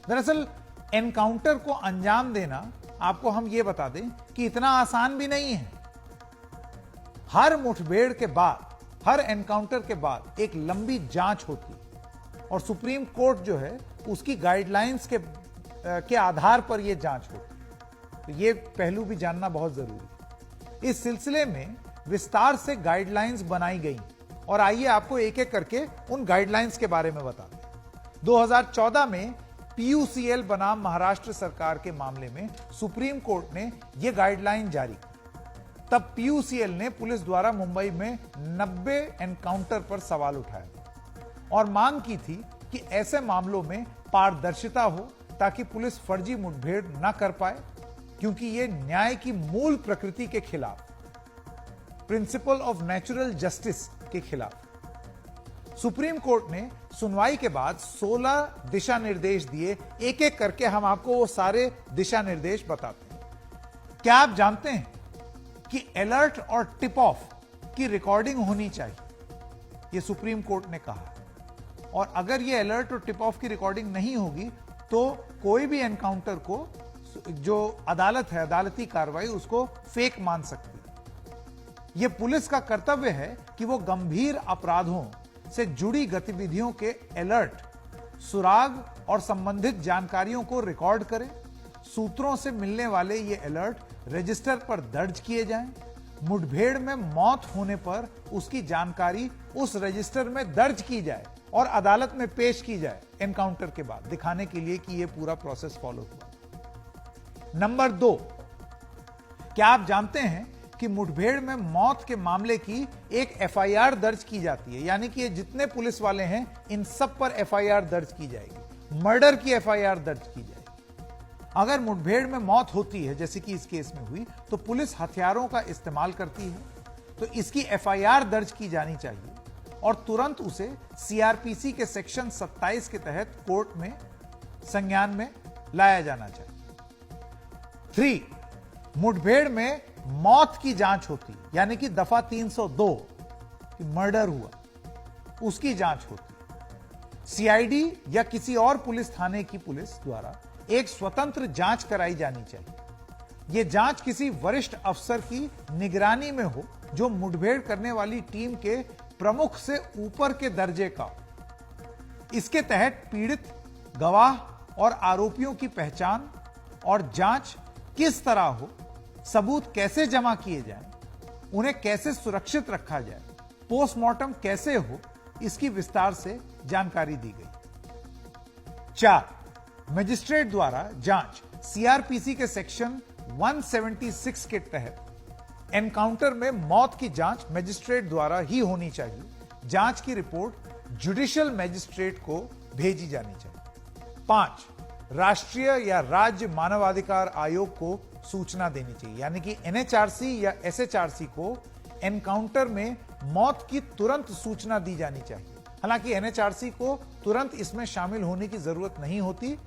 दरअसल एनकाउंटर को अंजाम देना, आपको हम यह बता दें कि इतना आसान भी नहीं है। हर मुठभेड़ के बाद, हर एनकाउंटर के बाद एक लंबी जांच होती है और सुप्रीम कोर्ट जो है उसकी गाइडलाइंस के आधार पर यह जांच होती है। तो यह पहलू भी जानना बहुत जरूरी है। इस सिलसिले में विस्तार से गाइडलाइंस बनाई गई और आइए आपको एक एक करके उन गाइडलाइंस के बारे में बताते हैं। 2014 में पीयूसीएल बनाम महाराष्ट्र सरकार के मामले में सुप्रीम कोर्ट ने यह गाइडलाइन जारी की। तब पीयूसीएल ने पुलिस द्वारा मुंबई में 90 एनकाउंटर पर सवाल उठाया और मांग की थी कि ऐसे मामलों में पारदर्शिता हो ताकि पुलिस फर्जी मुठभेड़ न कर पाए, क्योंकि यह न्याय की मूल प्रकृति के खिलाफ, प्रिंसिपल ऑफ नेचुरल जस्टिस के खिलाफ। सुप्रीम कोर्ट ने सुनवाई के बाद 16 दिशा निर्देश दिए। एक एक करके हम आपको वो सारे दिशा निर्देश बताते हैं। क्या आप जानते हैं कि अलर्ट और टिप ऑफ की रिकॉर्डिंग होनी चाहिए? यह सुप्रीम कोर्ट ने कहा है। और अगर यह अलर्ट और टिप ऑफ की रिकॉर्डिंग नहीं होगी तो कोई भी एनकाउंटर को जो अदालत है, अदालती कार्रवाई, उसको फेक मान सकती है। यह पुलिस का कर्तव्य है कि वो गंभीर अपराधों से जुड़ी गतिविधियों के अलर्ट, सुराग और संबंधित जानकारियों को रिकॉर्ड करें। सूत्रों से मिलने वाले ये अलर्ट रजिस्टर पर दर्ज किए जाएं। मुठभेड़ में मौत होने पर उसकी जानकारी उस रजिस्टर में दर्ज की जाए और अदालत में पेश की जाए एनकाउंटर के बाद, दिखाने के लिए कि यह पूरा प्रोसेस फॉलो हुआ। नंबर 2, क्या आप जानते हैं कि मुठभेड़ में मौत के मामले की एक एफआईआर दर्ज की जाती है? यानी कि ये जितने पुलिस वाले हैं इन सब पर एफआईआर दर्ज की जाएगी। मर्डर की एफआईआर दर्ज की जाएगी। अगर मुठभेड़ में मौत होती है, जैसे कि इस केस में हुई, तो पुलिस हथियारों का इस्तेमाल करती है, तो इसकी एफआईआर दर्ज की जानी चाहिए और तुरंत उसे सीआरपीसी के सेक्शन 27 के तहत कोर्ट में संज्ञान में लाया जाना चाहिए। 3, मुठभेड़ में मौत की जांच होती, यानी कि दफा 302 कि मर्डर हुआ, उसकी जांच होती। सीआईडी या किसी और पुलिस थाने की पुलिस द्वारा एक स्वतंत्र जांच कराई जानी चाहिए। यह जांच किसी वरिष्ठ अफसर की निगरानी में हो जो मुठभेड़ करने वाली टीम के प्रमुख से ऊपर के दर्जे का हो। इसके तहत पीड़ित, गवाह और आरोपियों की पहचान और जांच किस तरह हो, सबूत कैसे जमा किए जाएं, उन्हें कैसे सुरक्षित रखा जाए, पोस्टमार्टम कैसे हो, इसकी विस्तार से जानकारी दी गई। 4, मजिस्ट्रेट द्वारा जांच। सीआरपीसी के सेक्शन 176 के तहत एनकाउंटर में मौत की जांच मजिस्ट्रेट द्वारा ही होनी चाहिए। जांच की रिपोर्ट जुडिशियल मजिस्ट्रेट को भेजी जानी चाहिए। 5, राष्ट्रीय या राज्य मानवाधिकार आयोग को सूचना देनी चाहिए, यानी कि एनएचआरसी या एसएचआरसी को एनकाउंटर में मौत की तुरंत सूचना दी जानी चाहिए। हालांकि एनएचआरसी को तुरंत इसमें शामिल होने की जरूरत नहीं होती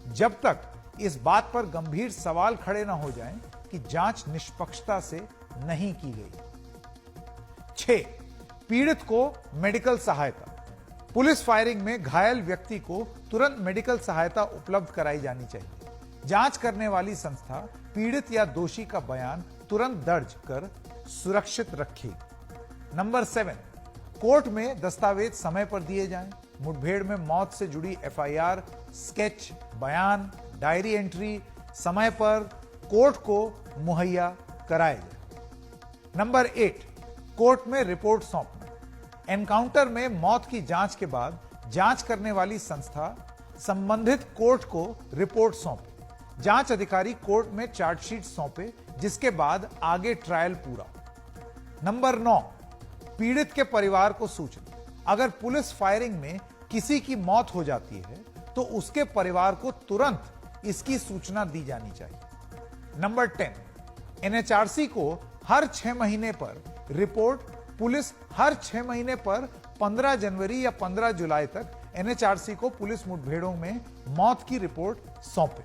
जब तक इस बात पर गंभीर सवाल खड़े न हो जाएं कि जांच निष्पक्षता से नहीं की गई। 6, पीड़ित को मेडिकल सहायता। पुलिस फायरिंग में घायल व्यक्ति को तुरंत मेडिकल सहायता उपलब्ध कराई जानी चाहिए। जांच करने वाली संस्था पीड़ित या दोषी का बयान तुरंत दर्ज कर सुरक्षित रखेगी। नंबर 7, कोर्ट में दस्तावेज समय पर दिए जाएं। मुठभेड़ में मौत से जुड़ी एफआईआर, स्केच, बयान, डायरी एंट्री समय पर कोर्ट को मुहैया कराए जाए। नंबर 8, कोर्ट में रिपोर्ट सौंपना। एनकाउंटर में मौत की जांच के बाद जांच करने वाली संस्था संबंधित कोर्ट को रिपोर्ट सौंपे। जांच अधिकारी कोर्ट में चार्जशीट सौंपे, जिसके बाद आगे ट्रायल पूरा। नंबर 9, पीड़ित के परिवार को सूचना। अगर पुलिस फायरिंग में किसी की मौत हो जाती है तो उसके परिवार को तुरंत इसकी सूचना दी जानी चाहिए। नंबर 10, एनएचआरसी को हर 6 महीने पर रिपोर्ट, पुलिस हर 6 महीने पर 15 जनवरी या 15 जुलाई तक एनएचआरसी को पुलिस मुठभेड़ों में मौत की रिपोर्ट सौंपे।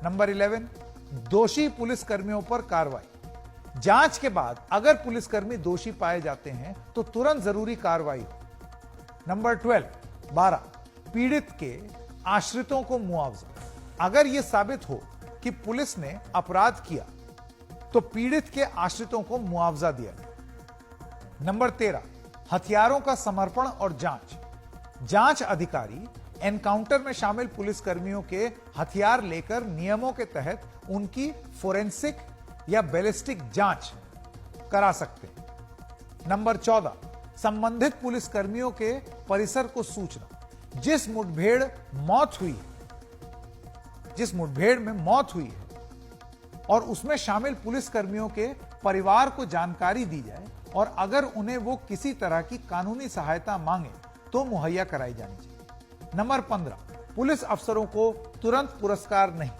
नंबर 11, दोषी पुलिसकर्मियों पर कार्रवाई। जांच के बाद अगर पुलिसकर्मी दोषी पाए जाते हैं तो तुरंत जरूरी कार्रवाई हो। नंबर 12, पीड़ित के आश्रितों को मुआवजा। अगर यह साबित हो कि पुलिस ने अपराध किया तो पीड़ित के आश्रितों को मुआवजा दिया जाए। नंबर 13, हथियारों का समर्पण और जांच। जांच अधिकारी एनकाउंटर में शामिल पुलिसकर्मियों के हथियार लेकर नियमों के तहत उनकी फोरेंसिक या बैलिस्टिक जांच करा सकते हैं। नंबर 14, संबंधित पुलिसकर्मियों के परिसर को सूचना। जिस मुठभेड़ में मौत हुई है और उसमें शामिल पुलिसकर्मियों के परिवार को जानकारी दी जाए और अगर उन्हें वो किसी तरह की कानूनी सहायता मांगे तो मुहैया कराई जानी चाहिए। नंबर 15, पुलिस अफसरों को तुरंत पुरस्कार नहीं।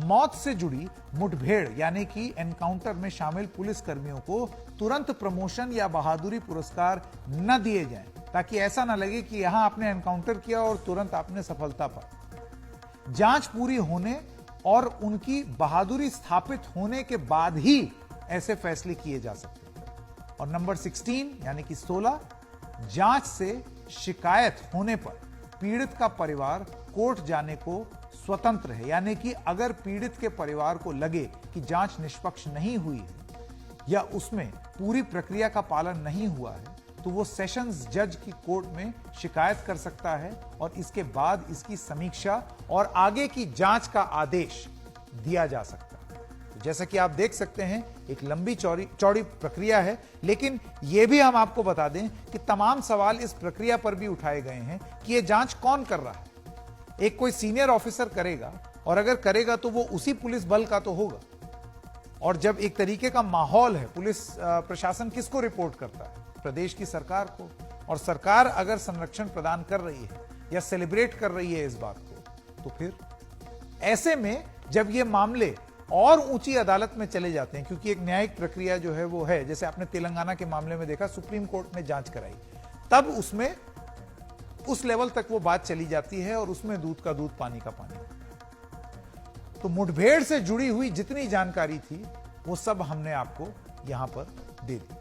मौत से जुड़ी मुठभेड़ यानी कि एनकाउंटर में शामिल पुलिसकर्मियों को तुरंत प्रमोशन या बहादुरी पुरस्कार न दिए जाएं, ताकि ऐसा न लगे कि यहां आपने एनकाउंटर किया और तुरंत आपने सफलता पाई। जांच पूरी होने और उनकी बहादुरी स्थापित होने के बाद ही ऐसे फैसले किए जा सकते हैं। और नंबर 16 यानी कि 16, जांच से शिकायत होने पर पीड़ित का परिवार कोर्ट जाने को स्वतंत्र है। यानी कि अगर पीड़ित के परिवार को लगे कि जांच निष्पक्ष नहीं हुई है या उसमें पूरी प्रक्रिया का पालन नहीं हुआ है तो वो सेशंस जज की कोर्ट में शिकायत कर सकता है और इसके बाद इसकी समीक्षा और आगे की जांच का आदेश दिया जा सकता है। तो जैसा कि आप देख सकते हैं एक लंबी चौड़ी प्रक्रिया है, लेकिन यह भी हम आपको बता दें कि तमाम सवाल इस प्रक्रिया पर भी उठाए गए हैं कि यह जांच कौन कर रहा है। एक कोई सीनियर ऑफिसर करेगा और अगर करेगा तो वो उसी पुलिस बल का तो होगा। और जब एक तरीके का माहौल है, पुलिस प्रशासन किसको रिपोर्ट करता है? प्रदेश की सरकार को। और सरकार अगर संरक्षण प्रदान कर रही है या सेलिब्रेट कर रही है इस बात को, तो फिर ऐसे में जब ये मामले और ऊंची अदालत में चले जाते हैं, क्योंकि एक न्यायिक प्रक्रिया जो है वो है, जैसे आपने तेलंगाना के मामले में देखा, सुप्रीम कोर्ट में जांच कराई, तब उसमें उस लेवल तक वो बात चली जाती है और उसमें दूध का दूध पानी का पानी। तो मुठभेड़ से जुड़ी हुई जितनी जानकारी थी वो सब हमने आपको यहां पर दे दी।